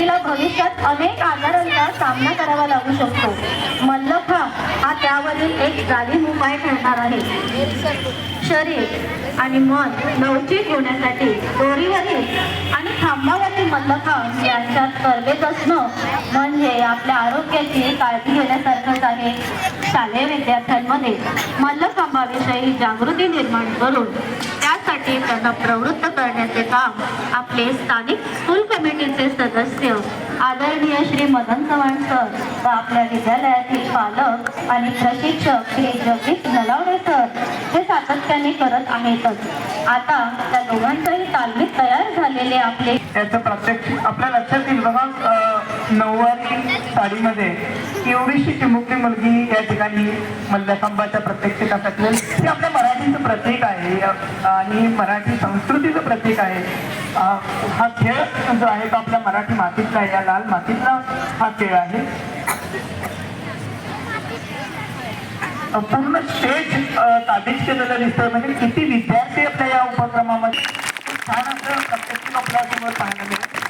व्यक्तीला भविष्यात अनेक आजारांचा सामना करावा लागू शकतो. मल्लखांब हा त्यावरील एक जाणीव उपाय ठरणार आहे. शरीर आणि मन लवचिक होण्यासाठी दोरीवरील आणि खांबावरील मल्लखांब यांच्यात तरबेज असणं म्हणजे आपल्या आरोग्याची काळजी घेण्यासारखंच आहे. शालेय विद्यार्थ्यांमध्ये मल्लखांबाविषयी जागृती निर्माण करून त्यासाठी त्यांना प्रवृत्त करण्याचे काम आपले स्थानिक स्कूल कमिटीचे सदस्य आदरणीय श्री मदन चव्हाण सर व आपल्या विद्यालयातील पालक आणि प्रशिक्षक श्री जगदीश नलावडे सर हे सातत्याने करत आहेतच. आता त्या दोघांच्याही तालमीत तयार झालेले आपले याचं प्रत्यक्ष आपल्या लक्षात येईल बघा. नऊवारी साडीमध्ये एवढीशी चिमुकली मुलगी या ठिकाणी मल्लखांबाच्या प्रत्यक्षासाठी हे आपल्या मराठीचं प्रतीक आहे आणि मराठी संस्कृतीचं प्रतीक आहे. हा खेळ जो आहे तो आपल्या मराठी मातीतला, या लाल मातीतला हा खेळ आहे. पूर्ण स्टेज ताबीज केलेलं दिसतंय. म्हणजे किती विद्यार्थी आपल्या या उपक्रमामध्ये छान असं प्रत्यक्ष आपल्यासमोर पाहायला मिळेल.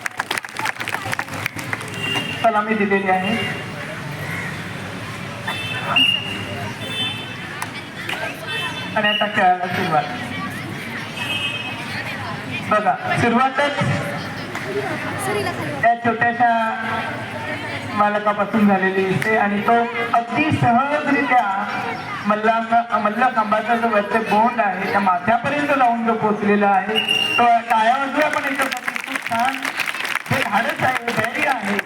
सलामी दिलेली आहे. आणि आता खेळायला सुरुवात बघा. सुरुवातच त्या छोट्याशा बालकापासून झालेली दिसते आणि तो अगदी सहजरित्या मल्लखांबाचा जो वरचे बोंड आहे त्या माथ्यापर्यंत जाऊन जो पोचलेला आहे तो टाळ्या वाजवूया पण याच्यासाठी खूप छान हे धाडस आहे, धैर्य आहे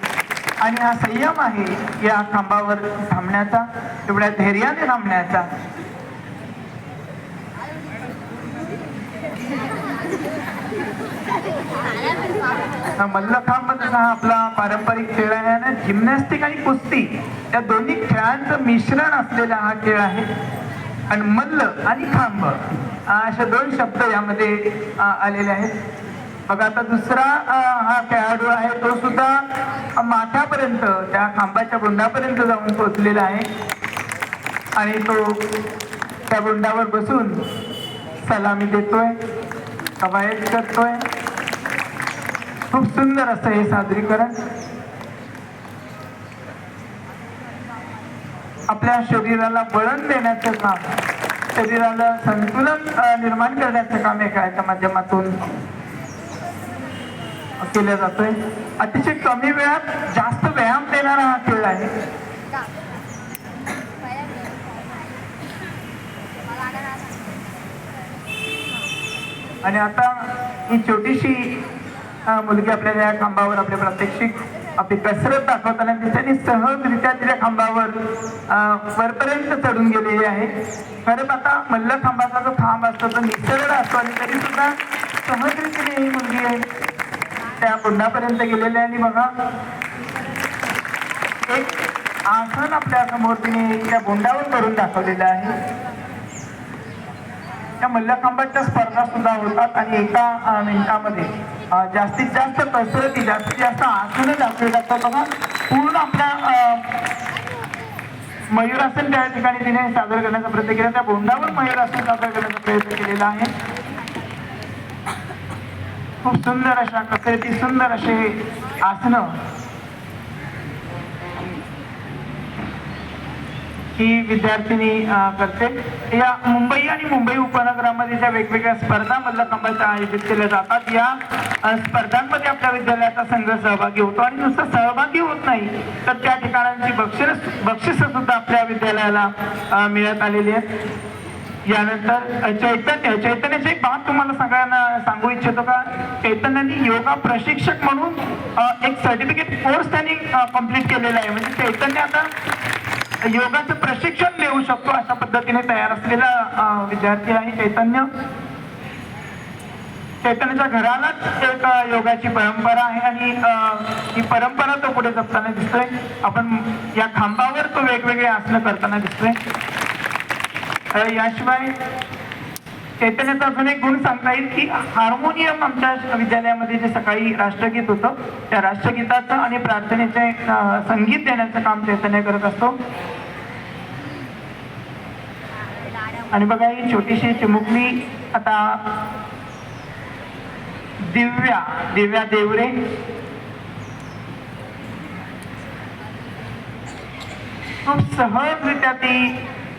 आणि हा संयम आहे या खांबावर थांबण्याचा, एवढ्या धैर्याने थांबण्याचा. मल्लखांब हा आपला पारंपरिक खेळ आहे आणि जिम्नॅस्टिक आणि कुस्ती या दोन्ही खेळांचं मिश्रण असलेला हा खेळ आहे. आणि मल्ल आणि खांब असे दोन शब्द यामध्ये आलेले आहेत. बघा आता दुसरा हा खेळाडू आहे तो सुद्धा माथ्यापर्यंत त्या खांबाच्या बोंडापर्यंत जाऊन पोहोचलेला आहे आणि तो त्या बोंडावर बसून सलामी देतोय, कवायत करतोय. खूप सुंदर असं हे सादरीकरण. आपल्या शरीराला वळण देण्याचं काम, शरीराला संतुलन निर्माण करण्याचं काम या खेळाच्या माध्यमातून केलं जातोय. अतिशय कमी वेळात जास्त व्यायाम देणारा हा खेळ आहे. आणि आता ही छोटीशी मुलगी आपल्याला या खांबावर आपल्या प्रात्यक्षिक आपली कसरत दाखवताना तिच्याने सहजरित्या तिच्या खांबावर वरपर्यंत चढून गेलेली आहे. खरं आता मल्लखांबाचा जो खांब असतो तो निसरड असतो आणि तरी सुद्धा सहजरित्याने ही मुलगी आहे त्या बोंडापर्यंत गेलेली आहे. आणि बघा एक आसन आपल्या समोर तिने त्या बोंडावर करून दाखवलेलं आहे. त्या मल्लखांबाच्या स्पर्धा सुद्धा होतात आणि एका मिनिटामध्ये जास्तीत जास्त कसरती, जास्तीत जास्त आसनं दाखवली जातात. बघा पूर्ण आपल्या मयूरासन त्या ठिकाणी तिने सादर करण्याचा प्रयत्न केला. त्या बोंडावर मयूरासन सादर करण्याचा प्रयत्न केलेला आहे. खूप सुंदर अशा कसरती, सुंदर असे आसनं ही विद्यार्थिनी करते. या मुंबई आणि मुंबई उपनगरामध्ये ज्या वेगवेगळ्या स्पर्धा मल्लखांबाच्या आयोजित केल्या जातात या स्पर्धांमध्ये आपल्या विद्यालयाचा संघ सहभागी होतो आणि नुसतं सहभागी होत नाही तर त्या ठिकाणांची बक्षिस सुद्धा आपल्या विद्यालयाला मिळत आलेली आहेत. यानंतर चैतन्याची एक बाब तुम्हाला सगळ्यांना सांगू इच्छितो का. चैतन्याने योगा प्रशिक्षक म्हणून एक सर्टिफिकेट कोर्स त्यांनी कंप्लीट केलेला आहे. म्हणजे चैतन्य आता योगाचं प्रशिक्षण देऊ शकतो अशा पद्धतीने तयार असलेला विद्यार्थी आहे चैतन्य. चैतन्याच्या घरालाच एक योगाची परंपरा आहे आणि ही परंपरा तो पुढे जपताना दिसतोय. आपण या खांबावर तो वेगवेगळे आसनं करताना दिसतोय. याशिवाय चैतन्याचा अजून एक गुण सांगता येईल की हार्मोनियम आमच्या विद्यालयामध्ये जे सकाळी राष्ट्रगीत होतं त्या राष्ट्रगीताचं आणि प्रार्थनेचे संगीत देण्याचं काम चैतन्य करत असतो. आणि बघा ही छोटीशी चिमुकली आता दिव्या देवरे खूप सहजरित्या ती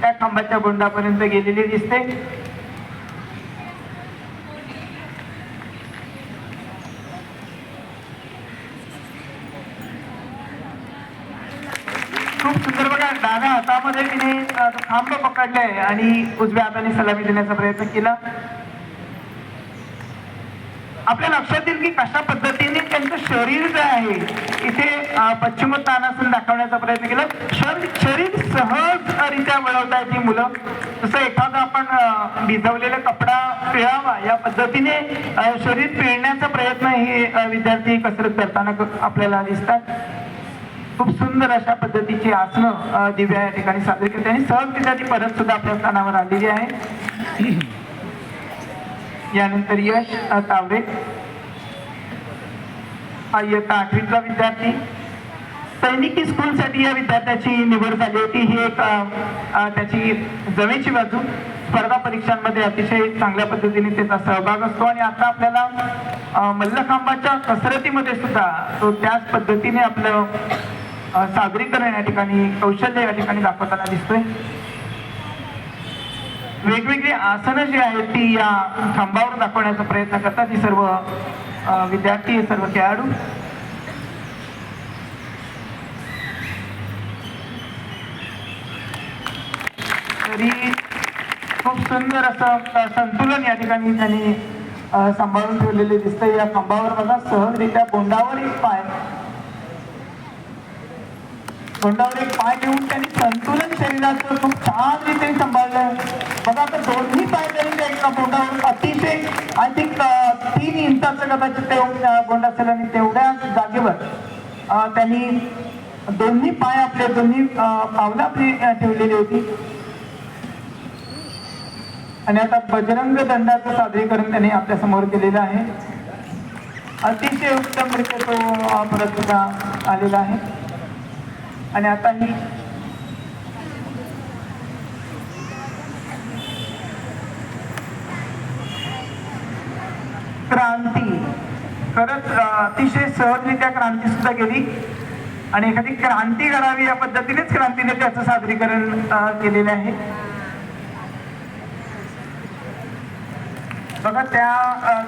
त्या खांबाच्या बोंडापर्यंत गेलेली दिसते. खूप सुंदर बघा, डाव्या हातामध्ये तिने खांब पकडलाय आणि उजव्या हाताने सलामी देण्याचा प्रयत्न केला. आपल्या लक्षात येईल की कशा पद्धतीने त्यांचं शरीर जे आहे इथे पश्चिमोत्तानासन दाखवण्याचा प्रयत्न केला. शरीर सहजरित्या वळवता येते मुलं. जसं एखादा आपण भिजवलेला कपडा पिळावा या पद्धतीने शरीर पिळण्याचा प्रयत्न हे विद्यार्थी कसरत करताना आपल्याला दिसतात. खूप सुंदर अशा पद्धतीची आसनं दिव्या या ठिकाणी सादर केली आणि सहजरित्या ती परत सुद्धा आपल्या स्थानावर आलेली आहे. यानंतर यश तावरे हा इयत्ता 8वीतला विद्यार्थी. सैनिकी स्कूलसाठी या विद्यार्थ्याची निवड झाली होती. ही एक त्याची जमेची बाजू. स्पर्धा परीक्षांमध्ये अतिशय चांगल्या पद्धतीने त्याचा सहभाग असतो आणि आता आपल्याला मल्लखांबाच्या कसरतीमध्ये सुद्धा तो त्याच पद्धतीने आपलं सादरीकरण या ठिकाणी कौशल्य या ठिकाणी दाखवताना दिसतोय. वेगवेगळी आसनं जी आहेत ती या खांबावर दाखवण्याचा प्रयत्न करतात ही सर्व विद्यार्थी, सर्व खेळाडू. तरी खूप सुंदर असं संतुलन या ठिकाणी त्यांनी सांभाळून ठेवलेले दिसतंय. या खांबावर बघा सहजरित्या बोंडावर एक पाय ठेवून त्यांनी संतुलन शरीराचं खूप छान रीतीने सांभाळलं. बघा आता दोन्ही पाय त्यांनी एका बोंडावर अतिशय आय थिंक 3 इंचाचं कदाचित ते बोंड असेल आणि तेवढ्या जागेवर त्यांनी दोन्ही पाय आपले दोन्ही पावलं आपली ठेवलेली होती. आणि आता बजरंग दंडाचं सादरीकरण त्यांनी आपल्या समोर केलेलं आहे. अतिशय उत्तमरित्या तो परत सुद्धा आलेला आहे. आणि आता ही क्रांती खरंच अतिशय सहजरित्या क्रांती सुद्धा केली आणि एखादी क्रांती करावी या पद्धतीनेच क्रांतीने त्याचं सादरीकरण केलेलं आहे. बघा त्या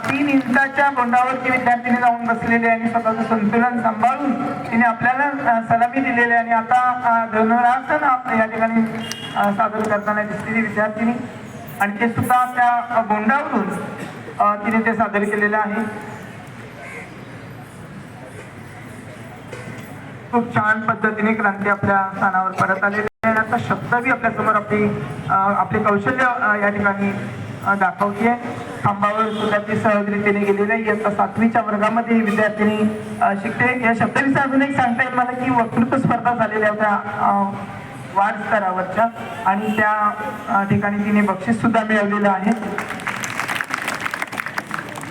3 इंचाच्या बोंडावरती विद्यार्थीने जाऊन बसलेले आणि स्वतःचं संतुलन सांभाळून तिने आपल्याला सलामी दिलेली आणि आता धनुरासन या ठिकाणी सादर करताना दिसलेली विद्यार्थिनी आणि ते सुद्धा त्या बोंडावरून तिने ते सादर केलेलं आहे. खूप छान पद्धतीने क्रांती आपल्या स्थानावर परत आलेली आहे आणि आता शब्दही आपल्या समोर आपले कौशल्य या ठिकाणी दाखवते. खांबावर सुद्धा ती सहजरित्याने गेलेली आहे. इयत्ता 7वीच्या वर्गामध्ये विद्यार्थिनी शिकते. या शब्दविषयी अजून एक सांगता येईल मला की वक्तृत्व स्पर्धा झालेल्या होत्या वाढ स्तरावरच्या आणि त्या ठिकाणी तिने बक्षीस सुद्धा मिळवलेलं आहे.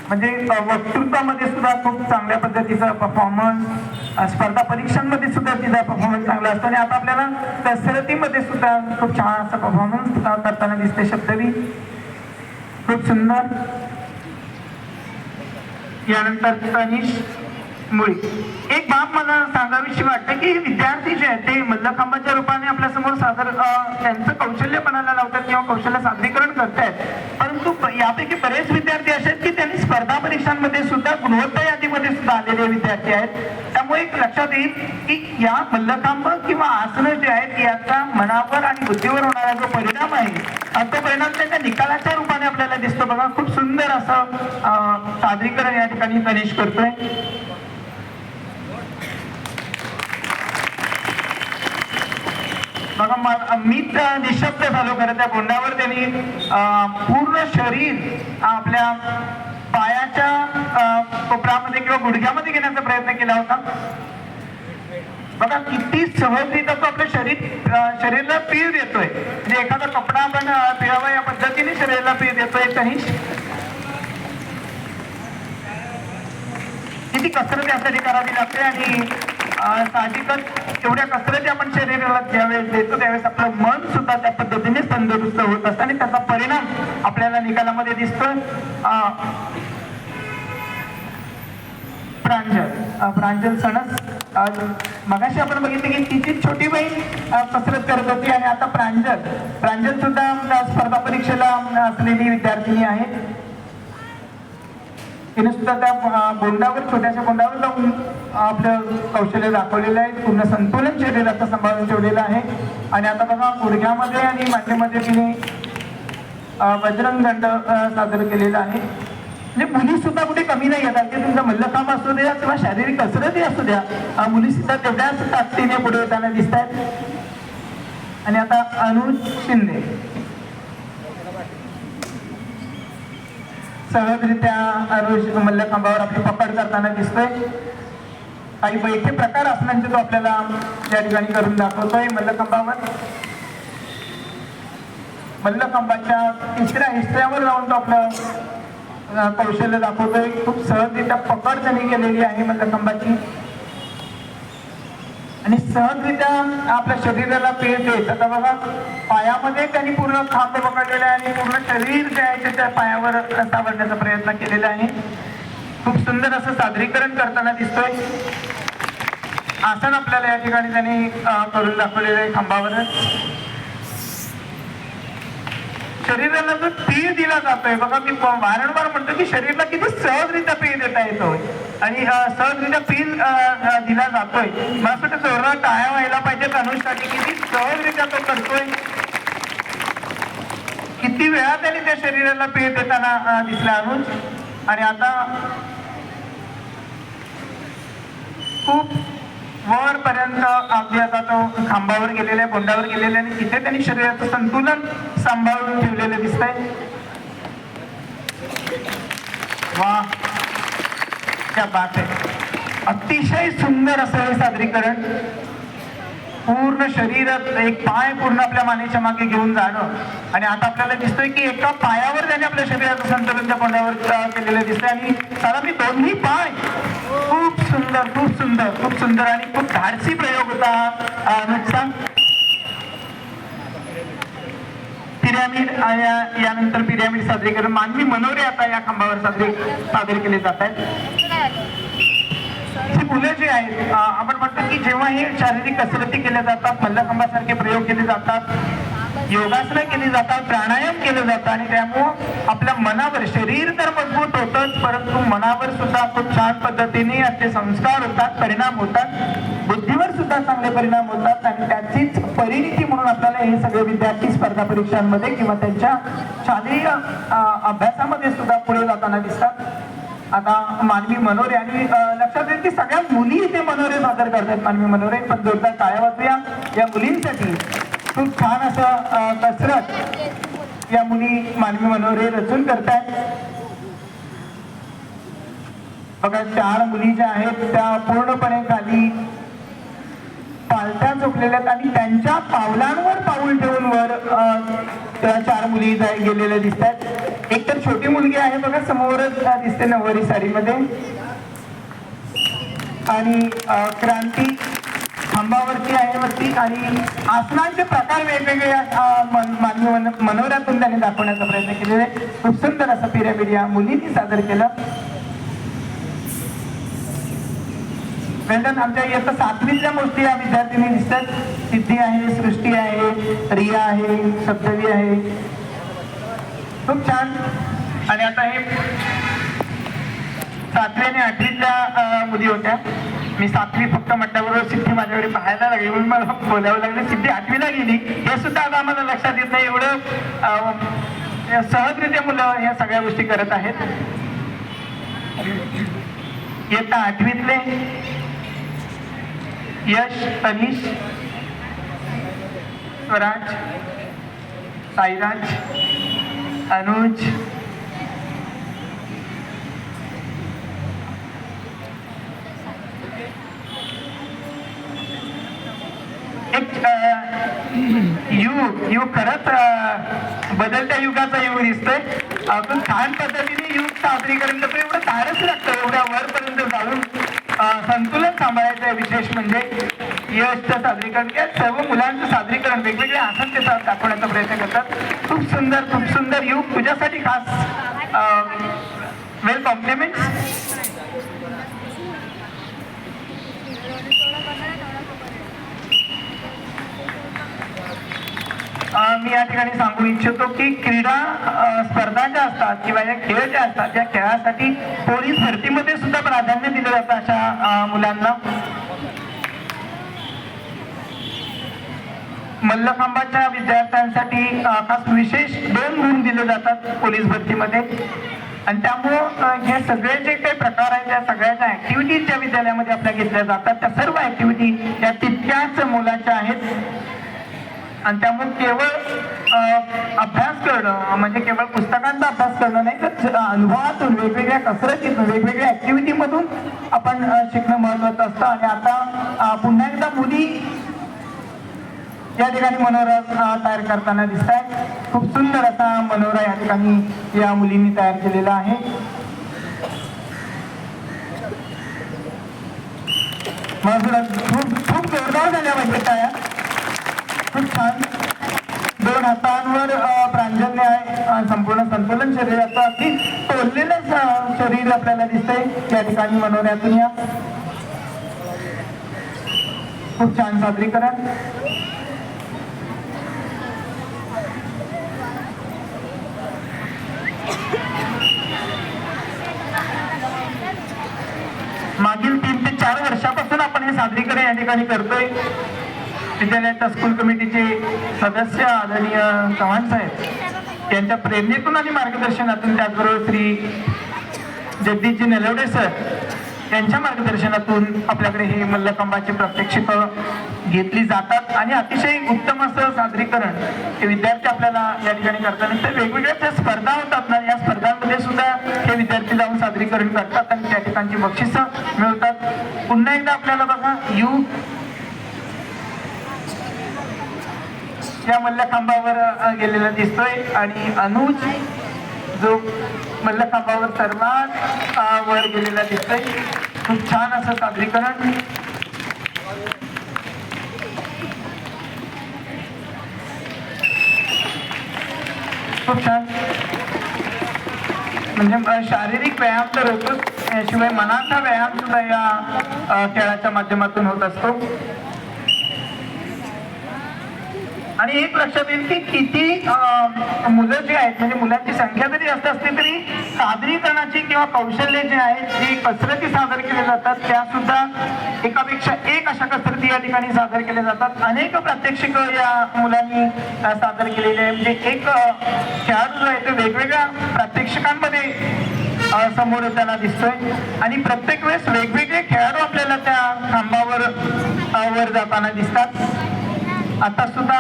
म्हणजे वक्तृत्वामध्ये सुद्धा खूप चांगल्या पद्धतीचा परफॉर्मन्स, स्पर्धा परीक्षांमध्ये सुद्धा तिचा परफॉर्मन्स चांगला असतो आणि आता आपल्याला कसरतीमध्ये सुद्धा खूप छान असा परफॉर्मन्स करताना दिसते शब्दवी. खूप सुंदर. यानंतर तनिष मुळी. एक बाब मला सांगावीशी वाटते की विद्यार्थी जे आहेत ते मल्लखांबाच्या रूपाने आपल्या समोर सादर त्यांचं कौशल्य पणाला लावतात किंवा कौशल्य सादरीकरण करतायत. परंतु यापैकी बरेच विद्यार्थी असे आहेत की त्यांनी स्पर्धा परीक्षांमध्ये सुद्धा गुणवत्ता यादीमध्ये सुद्धा आलेले विद्यार्थी आहेत. त्यामुळे एक लक्षात येईल की या मल्लखांब किंवा आसनं जे आहेत याचा मनावर आणि बुद्धीवर होणारा जो परिणाम आहे तो परिणाम त्यांच्या निकालाच्या रूपाने आपल्याला दिसतो. बघा खूप सुंदर असं सादरीकरण या ठिकाणी तनिष करतोय. बघा मीच निशब्द झालो खरं. त्या बोंडावर त्यांनी पूर्ण शरीर आपल्या पायाच्या कोपरामध्ये किंवा गुडघ्यामध्ये घेण्याचा प्रयत्न केला होता. बघा किती सहजरित्या तो आपल्या शरीराला पीळ देतोय. म्हणजे एखादा कपडा आपण पिळावा या पद्धतीने शरीराला पीळ देतोय. तनिष किती कसरत यासाठी करावी लागते आणि साहजिकच एवढ्या कसरती आपण शरीराला ज्यावेळेस देतो त्यावेळेस आपलं मन सुद्धा त्या पद्धतीने तंदुरुस्त होत असतं आणि त्याचा परिणाम आपल्याला निकालामध्ये दिसतोय. प्रांजल सणस मगाशी आपण बघितलं की तिची छोटी बहीण कसरत करत होती आणि आता प्रांजल सुद्धा स्पर्धा परीक्षेला असलेली विद्यार्थिनी आहे. तिने सुद्धा त्या बोंडावर छोट्याशा बोंडावर जाऊन आपलं कौशल्य दाखवलेलं आहे. पूर्ण संतुलन शरीराचं सांभाळून ठेवलेलं आहे. आणि आता बघा गुडघ्यामध्ये आणि मांडीमध्ये तिने बजरंग दंड सादर केलेला आहे. म्हणजे मुली सुद्धा कुठे कमी नाही येतात. ते तुमचं मल्लखांब असू द्या किंवा शारीरिक कसरतही असू द्या, मुली सुद्धा तेवढ्याच ताकदीने पुढे येताना दिसत आहेत. आणि आता अनुज शिंदे सहजरित्या अनुज मल्लखांबावर आपली पकड करताना दिसतोय. काही बैठे प्रकार आसनांचे तो आपल्याला या ठिकाणी करून दाखवतोय. मल्लखांबाच्या तिसऱ्या हिस्ट्यावर जाऊन तो आपलं कौशल्य दाखवतोय. खूप सहजरित्या पकड त्यांनी केलेली आहे मल्लखांबाची आणि सहजरित्या आपल्या शरीराला पेट देत. आता बघा पायामध्ये त्यांनी पूर्ण खांब पकडलेला आहे आणि पूर्ण शरीर जे आहे त्या पायावर सावरण्याचा प्रयत्न केलेला आहे. खूप सुंदर असं सादरीकरण करताना दिसतोय. आसन आपल्याला या ठिकाणी त्यांनी करून दाखवलेलं आहे खांबावरच. शरीराला जो पीळ दिला जातोय बघा, मी वारंवार म्हणतो की शरीराला किती सहजरित्या पीळ देता येतोय आणि सहजरित्या पीळ दिला जातोय. मला असं वाटतं जोरात टाळ्या व्हायला पाहिजेत अनुजसाठी. किती सहजरित्या तो करतोय, किती वेळा त्यांनी त्या शरीराला पीळ देताना दिसला अनुज. आणि आता खूप वरपर्यंत अगदी आता तो खांबावर गेलेला आहे, बोंडावर गेलेला आहे आणि तिथे त्यांनी शरीराचं संतुलन सांभाळून ठेवलेलं दिसतंय. वा, क्या बात आहे. अतिशय सुंदर असं हे सादरीकरण. पूर्ण शरीरात एक पाय पूर्ण आपल्या मानेच्या मागे घेऊन जाणं आणि आता आपल्याला दिसतोय की एका पायावर त्याने आपल्या शरीराचं संतुलन त्या बोंडावर केलेलं दिसतंय आणि सारा मी दोन्ही पाय. खूप सुंदर, खूप सुंदर, खूप सुंदर आणि खूप धाडसी प्रयोग होता अनुजचा. पिरॅमिड यानंतर पिरॅमिड सादरीकरण, मानवी मनोरे आता या खांबावर सादर केले जात आहेत. ही मुलं जी आहेत, आपण म्हणतो की जेव्हा हे शारीरिक कसरती केल्या जातात, मल्लखांबासारखे प्रयोग केले जातात, योगासनं केली जातात, प्राणायाम केलं जातं आणि त्यामुळं आपल्या मनावर, शरीर तर मजबूत होतच परंतु मनावर सुद्धा खूप छान पद्धतीने असे संस्कार होतात, परिणाम होतात, बुद्धीवर सुद्धा चांगले परिणाम होतात आणि त्याचीच परिणिती म्हणून आपल्याला हे सगळे विद्यार्थी स्पर्धा परीक्षांमध्ये किंवा त्यांच्या शालेय अभ्यासामध्ये सुद्धा पुढे जाताना दिसतात. आता मानवी मनोरे आणि लक्षात येईल की सगळ्या मुली इथे मनोरे सादर करतात, मानवी मनोरे. पण जोरदार टाळ्या वाजूया या मुलींसाठी. खूप छान असं कसरत या मुली मानवी मनोरे रचून करतात. बघा 4 मुली ज्या आहेत त्या पूर्णपणे खाली पालथ्या झोपलेल्या आहेत आणि त्यांच्या पावलांवर पाऊल ठेवून वर त्या 4 मुली गेलेल्या दिसतात. एक तर छोटी मुलगी आहे बघा समोरच दिसते नववारी साडीमध्ये आणि क्रांती खांबावरती आहे वरती आणि आसनांचे प्रकार वेगवेगळे मानवी मनोऱ्यातून त्यांनी दाखवण्याचा प्रयत्न केलेला आहे. खूप सुंदर असं पिरॅमिड या मुलींनी सादर केलं. आमच्या इयत्ता 7वीतल्या गोष्टी या विद्यार्थिनी दिसतात. सिद्धी आहे, सृष्टी आहे, रिया आहे, सप्तवी आहे. खूप छान. आणि आता हे 7वी आणि 8वीतल्या मुली होत्या. मी 7वी फक्त म्हटल्याबरोबर सिद्धी माझ्याकडे पाहायला लागली म्हणून मला बोलावं लागलं. सिद्धी 8वीला गेली हे सुद्धा आता आम्हाला लक्षात येत नाही. एवढं सहजरित्या मुलं या सगळ्या गोष्टी करत आहेत. इयत्ता 8वीतले यश, तनिष, स्वराज, साईराज, अनुज, युग खरंच बदलत्या युगाचा युग दिसतोय. आपण छान पद्धतीने युग सादरीकरण करतो. एवढं धाडच लागतं एवढ्या वरपर्यंत जाऊन संतुलन सांभाळायचं आहे. विशेष म्हणजे यशचं सादरीकरण या सर्व मुलांचं सादरीकरण वेगवेगळे आसन ते दाखवण्याचा प्रयत्न करतात. खूप सुंदर, खूप सुंदर. युग तुझ्यासाठी खास वेल कॉम्प्लिमेंट्स. मी या ठिकाणी सांगू इच्छितो की क्रीडा स्पर्धा ज्या असतात किंवा या खेळ ज्या असतात त्या खेळासाठी पोलीस भरतीमध्ये सुद्धा प्राधान्य दिलं जातं अशा मुलांना. मल्लखांबाच्या विद्यार्थ्यांसाठी खास विशेष 2 गुण दिले जातात पोलीस भरतीमध्ये. आणि त्यामुळं हे सगळे जे काही प्रकार आहेत त्या सगळ्याच्या ऍक्टिव्हिटीज ज्या विद्यालयामध्ये आपल्या घेतल्या जातात त्या सर्व ऍक्टिव्हिटी या तितक्याच मोलाच्या आहेत. आणि त्यामुळे केवळ अभ्यास करणं म्हणजे केवळ पुस्तकांचा अभ्यास करणं नाही तर अनुभवातून वेगवेगळ्या कसरतीतून वेगवेगळ्या ऍक्टिव्हिटीमधून आपण शिकणं महत्वाचं असतं. आणि आता पुन्हा एकदा मुली या ठिकाणी मनोरा तयार करताना दिसत आहे. खूप सुंदर असा मनोरा या ठिकाणी या मुलींनी तयार केलेला आहे. खूप जोरदार झाल्या पाहिजे तयार. खूप छान. 2 हातांवर प्रांजल्य आहे. संपूर्ण संतुलन शरीराचं अगदी तोडलेलं शरीर आपल्याला दिसतंय या ठिकाणी मनोऱ्यातून. या खूप छान सादरीकरण. मागील 3 ते 4 वर्षापासून आपण हे सादरीकरण या ठिकाणी करतोय. विद्यालयाच्या स्कूल कमिटीचे सदस्य आदरणीय चव्हाण साहेब यांच्या प्रेरणेतून आणि मार्गदर्शनातून, त्याचबरोबर श्री जगदीशजी नलवडे सर यांच्या मार्गदर्शनातून आपल्याकडे हे मल्लखांबाची प्रात्यक्षिक घेतली जातात. आणि अतिशय उत्तम असं सादरीकरण हे विद्यार्थी आपल्याला या ठिकाणी करतात. तर वेगवेगळ्या ज्या स्पर्धा होतात ना या स्पर्धांमध्ये सुद्धा हे विद्यार्थी जाऊन सादरीकरण करतात आणि त्या ठिकाणची बक्षिसं मिळतात. पुन्हा एकदा आपल्याला बघा या मल्लखांबावर गेलेला दिसतोय. आणि अनुज जो मल्लखांबावर सर्वात वर गेलेला दिसतोय. खूप छान असं सादरीकरण. खूप छान. म्हणजे शारीरिक व्यायाम तर होतोच, याशिवाय मनाचा व्यायाम सुद्धा या खेळाच्या माध्यमातून होत असतो. आणि एक लक्षात येईल की किती मुलं जी आहेत म्हणजे मुलांची संख्या जरी जास्त असली तरी सादरीकरणाची किंवा कौशल्य जे आहेत जी कसरती सादर केल्या जातात त्या सुद्धा एकापेक्षा एक अशा कसरती या ठिकाणी सादर केल्या जातात. अनेक प्रात्यक्षिक या मुलांनी सादर केलेले आहे. म्हणजे एक खेळाडू जो आहे तो वेगवेगळ्या प्रात्यक्षिकांमध्ये समोर त्याला दिसतोय. आणि प्रत्येक वेळेस वेगवेगळे खेळाडू आपल्याला त्या खांबावर वर जाताना दिसतात. आता सुद्धा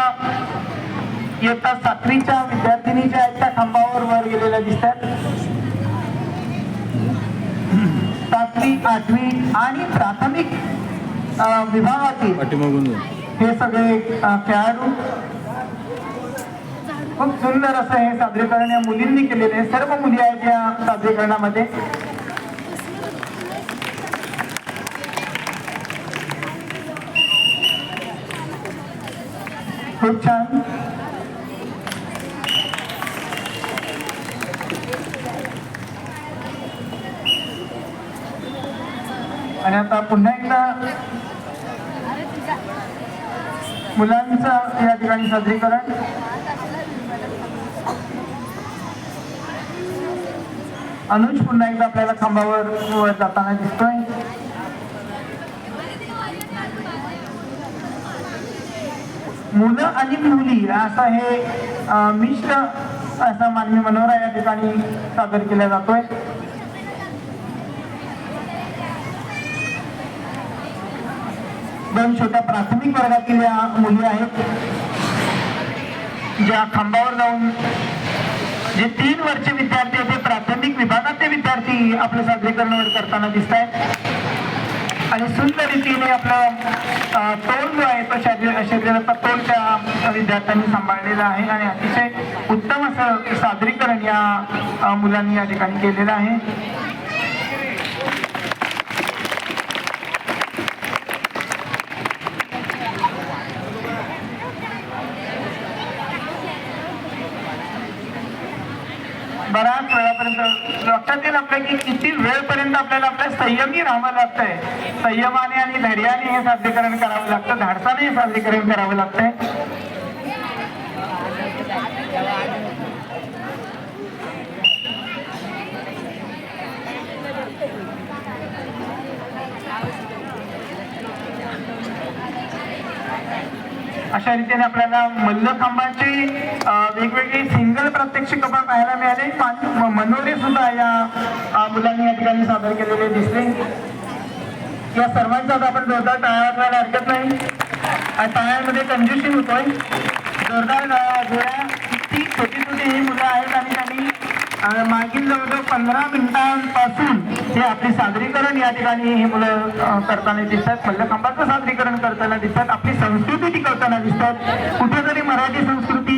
इयत्ता 7वीच्या विद्यार्थिनी ज्या आहेत त्या खांबावर वर गेलेल्या दिसतात. 7वी 8वी आणि प्राथमिक विभागातील हे सगळे खेळाडू. खूप सुंदर असं हे सादरीकरण या मुलींनी केलेले आहे. सर्व मुली आहेत या सादरीकरणामध्ये. खूप छान. आणि आता पुन्हा एकदा मुलांचं या ठिकाणी सादरीकरण. अनुज पुन्हा एकदा आपल्याला खांबावर वर जाताना दिसतोय. मुलं आणि मुली असा हे मिश्र असा मानवी मनोरा या ठिकाणी सादर केला जातोय. दोन छोट्या प्राथमिक वर्गातील या मुली आहेत ज्या खांबावर जाऊन जे 3 वर्षे विद्यार्थी होते प्राथमिक विभागातले विद्यार्थी आपलं सादरीकरण करताना दिसत आहेत. आणि सुंदर रीतीने आपला तोल जो आहे तो शरीराचा तोल त्या विद्यार्थ्यांनी सांभाळलेला आहे. आणि अतिशय उत्तम असं सादरीकरण या मुलांनी या ठिकाणी केलेलं आहे. बराच वेळापर्यंत लक्षात येईल आपल्या की किती वेळपर्यंत आपल्याला आपल्या संयमी राहावं लागतंय. संयमाने आणि धैर्याने हे सादरीकरण करावं लागतं, धाडसाने हे सादरीकरण करावं लागतंय. अशा रीतीने आपल्याला मल्लखांबाचे वेगवेगळे सिंगल प्रात्यक्षिक आपण पाहायला मिळाले. मनोरे सुद्धा या मुलांनी या ठिकाणी सादर केलेले दिसले. या सर्वांचा आता आपण जोरदार टाळ्या वाजवायला हरकत नाही. टाळ्यांमध्ये कंजुषन होतोय. जोरदार जोड्या. किती छोटी छोटी ही मुलं आहेत आणि त्यांनी मागील जवळजवळ 15 मिनिटांपासून हे आपले सादरीकरण या ठिकाणी ही मुलं करताना दिसतात. मल्लखांबाचं सादरीकरण करताना दिसतात. आपली संस्कृती टिकवताना दिसतात. कुठेतरी मराठी संस्कृती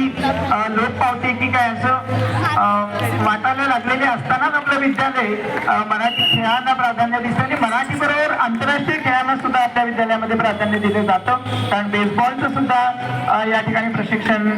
लोप पावते की काय असं वाटायला लागलेले असतानाच आपलं विद्यालय मराठी खेळांना प्राधान्य दिसतं आणि मराठी बरोबर आंतरराष्ट्रीय खेळांना सुद्धा आपल्या विद्यालयामध्ये प्राधान्य दिलं जातं. कारण बेसबॉलचं सुद्धा या ठिकाणी प्रशिक्षण